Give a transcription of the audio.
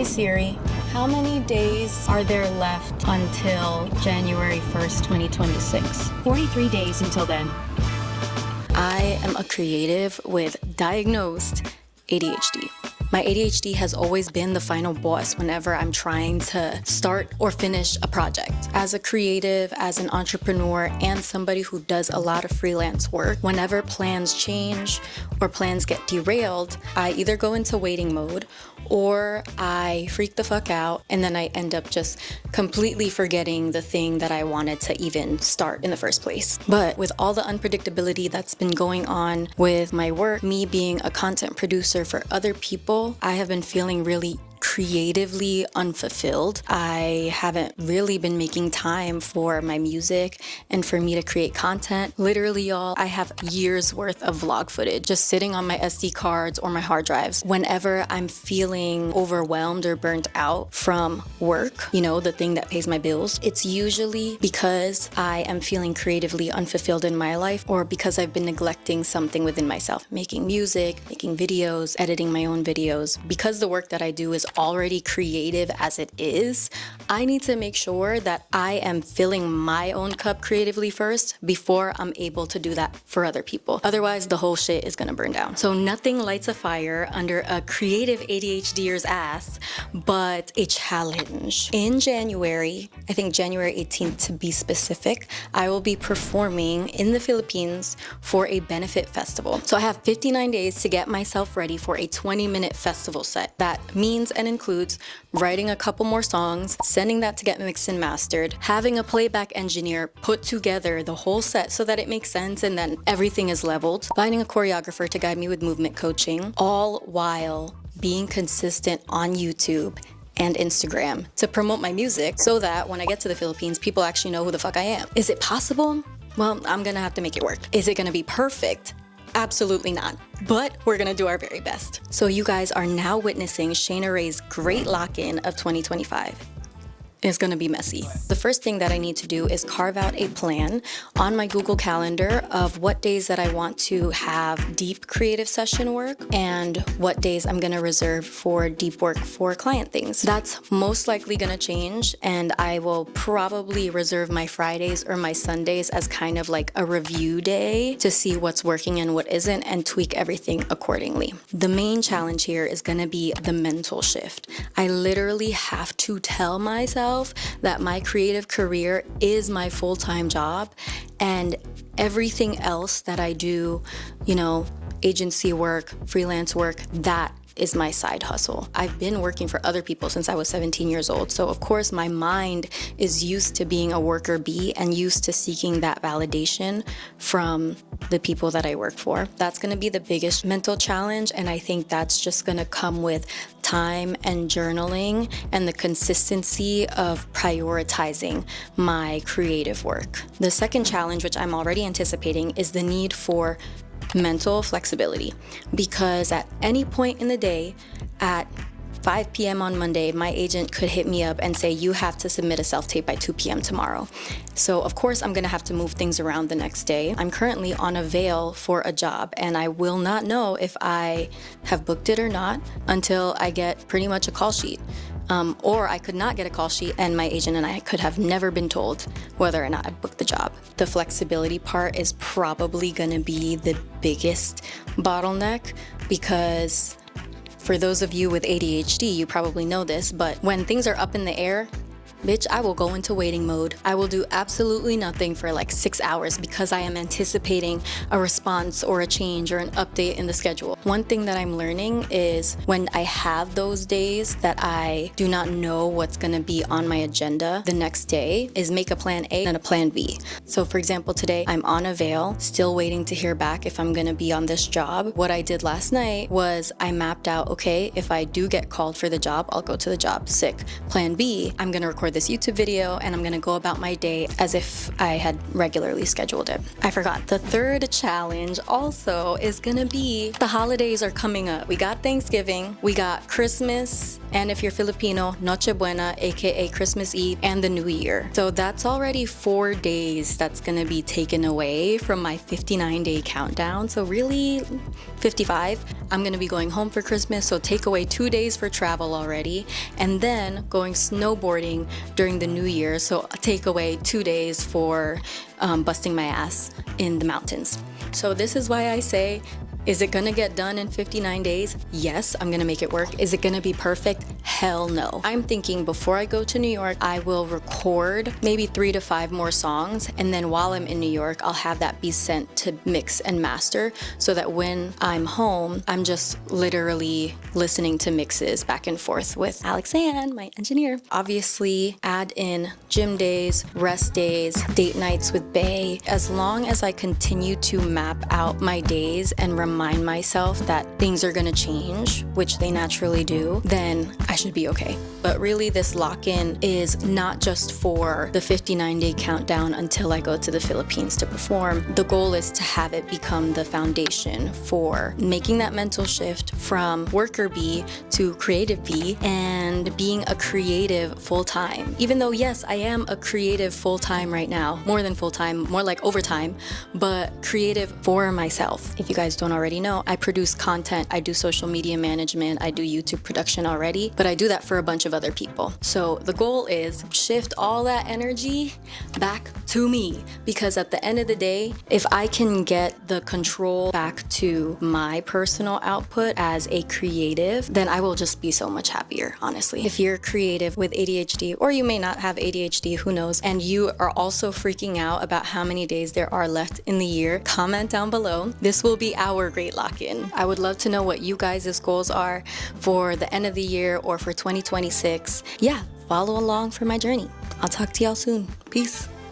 Siri, how many days are there left until January 1st, 2026? 43 days until then. I am a creative with diagnosed ADHD. My ADHD has always been the final boss whenever I'm trying to start or finish a project. As a creative, as an entrepreneur, and somebody who does a lot of freelance work, whenever plans change or plans get derailed, I either go into waiting mode or I freak the fuck out, and then I end up just completely forgetting the thing that I wanted to even start in the first place. But with all the unpredictability that's been going on with my work, me being a content producer for other people, I have been feeling really creatively unfulfilled. I haven't really been making time for my music and for me to create content. Literally, y'all, I have years worth of vlog footage just sitting on my SD cards or my hard drives. Whenever I'm feeling overwhelmed or burnt out from work, you know, the thing that pays my bills, it's usually because I am feeling creatively unfulfilled in my life or because I've been neglecting something within myself, making music, making videos, editing my own videos. Because the work that I do is already creative as it is, I need to make sure that I am filling my own cup creatively first before I'm able to do that for other people. Otherwise, the whole shit is gonna burn down. So nothing lights a fire under a creative ADHDer's ass but a challenge. In January, I think January 18th to be specific, I will be performing in the Philippines for a benefit festival. So I have 59 days to get myself ready for a 20-minute festival set. That means and includes writing a couple more songs, sending that to get mixed and mastered, having a playback engineer put together the whole set so that it makes sense and then everything is leveled, finding a choreographer to guide me with movement coaching, all while being consistent on YouTube and Instagram to promote my music so that when I get to the Philippines, people actually know who the fuck I am. Is it possible? Well, I'm gonna have to make it work. Is it gonna be perfect? Absolutely not. But we're gonna do our very best. So you guys are now witnessing Shayna Ray's great lock-in of 2025. It's gonna be messy. The first thing that I need to do is carve out a plan on my Google Calendar of what days that I want to have deep creative session work and what days I'm gonna reserve for deep work for client things. That's most likely gonna change, and I will probably reserve my Fridays or my Sundays as kind of like a review day to see what's working and what isn't and tweak everything accordingly. The main challenge here is gonna be the mental shift. I literally have to tell myself that my creative career is my full-time job and everything else that I do, you know, agency work, freelance work, that is my side hustle. I've been working for other people since I was 17 years old. So of course my mind is used to being a worker bee and used to seeking that validation from the people that I work for. That's gonna be the biggest mental challenge, and I think that's just gonna come with time and journaling and the consistency of prioritizing my creative work. The second challenge, which I'm already anticipating, is the need for mental flexibility, because at any point in the day at 5 p.m. on Monday, my agent could hit me up and say, you have to submit a self-tape by 2 p.m. tomorrow. So of course I'm gonna have to move things around the next day. I'm currently on a veil for a job, and I will not know if I have booked it or not until I get pretty much a call sheet. Or I could not get a call sheet and my agent and I could have never been told whether or not I booked the job. The flexibility part is probably gonna be the biggest bottleneck, because for those of you with ADHD, you probably know this, but when things are up in the air, bitch, I will go into waiting mode. I will do absolutely nothing for like 6 hours because I am anticipating a response or a change or an update in the schedule. One thing that I'm learning is when I have those days that I do not know what's gonna be on my agenda the next day, is make a plan A and a plan B. So for example, today I'm on a veil, still waiting to hear back if I'm gonna be on this job. What I did last night was I mapped out, okay, if I do get called for the job, I'll go to the job, sick. Plan B, I'm gonna record this YouTube video and I'm gonna go about my day as if I had regularly scheduled it. I forgot. The third challenge also is gonna be the holidays are coming up. We got Thanksgiving, we got Christmas, and if you're Filipino, Noche Buena, aka Christmas Eve, and the New Year. So that's already 4 days that's gonna be taken away from my 59-day countdown. So really 55. I'm gonna be going home for Christmas, so take away 2 days for travel already, and then going snowboarding during the new year, so take away 2 days for busting my ass in the mountains. So this is why I say, is it gonna get done in 59 days? Yes, I'm gonna make it work. Is it gonna be perfect? Hell no. I'm thinking before I go to New York, I will record maybe 3 to 5 more songs, and then while I'm in New York, I'll have that be sent to mix and master, so that when I'm home, I'm just literally listening to mixes back and forth with Alexanne, my engineer. Obviously, add in gym days, rest days, date nights with Bae. As long as I continue to map out my days and remind myself that things are gonna change, which they naturally do, then I should be okay. But really, this lock-in is not just for the 59-day countdown until I go to the Philippines to perform. The goal is to have it become the foundation for making that mental shift from worker bee to creative bee and being a creative full-time. Even though, yes, I am a creative full-time right now, more than full-time, more like overtime, but creative for myself. If you guys don't already know, I produce content, I do social media management, I do YouTube production already, but I do that for a bunch of other people. So the goal is shift all that energy back to me, because at the end of the day, if I can get the control back to my personal output as a creative, then I will just be so much happier, honestly. If you're creative with ADHD, or you may not have ADHD, who knows, and you are also freaking out about how many days there are left in the year, comment down below. This will be our great lock-in. I would love to know what you guys' goals are for the end of the year or for 2026. Yeah, follow along for my journey. I'll talk to y'all soon. Peace.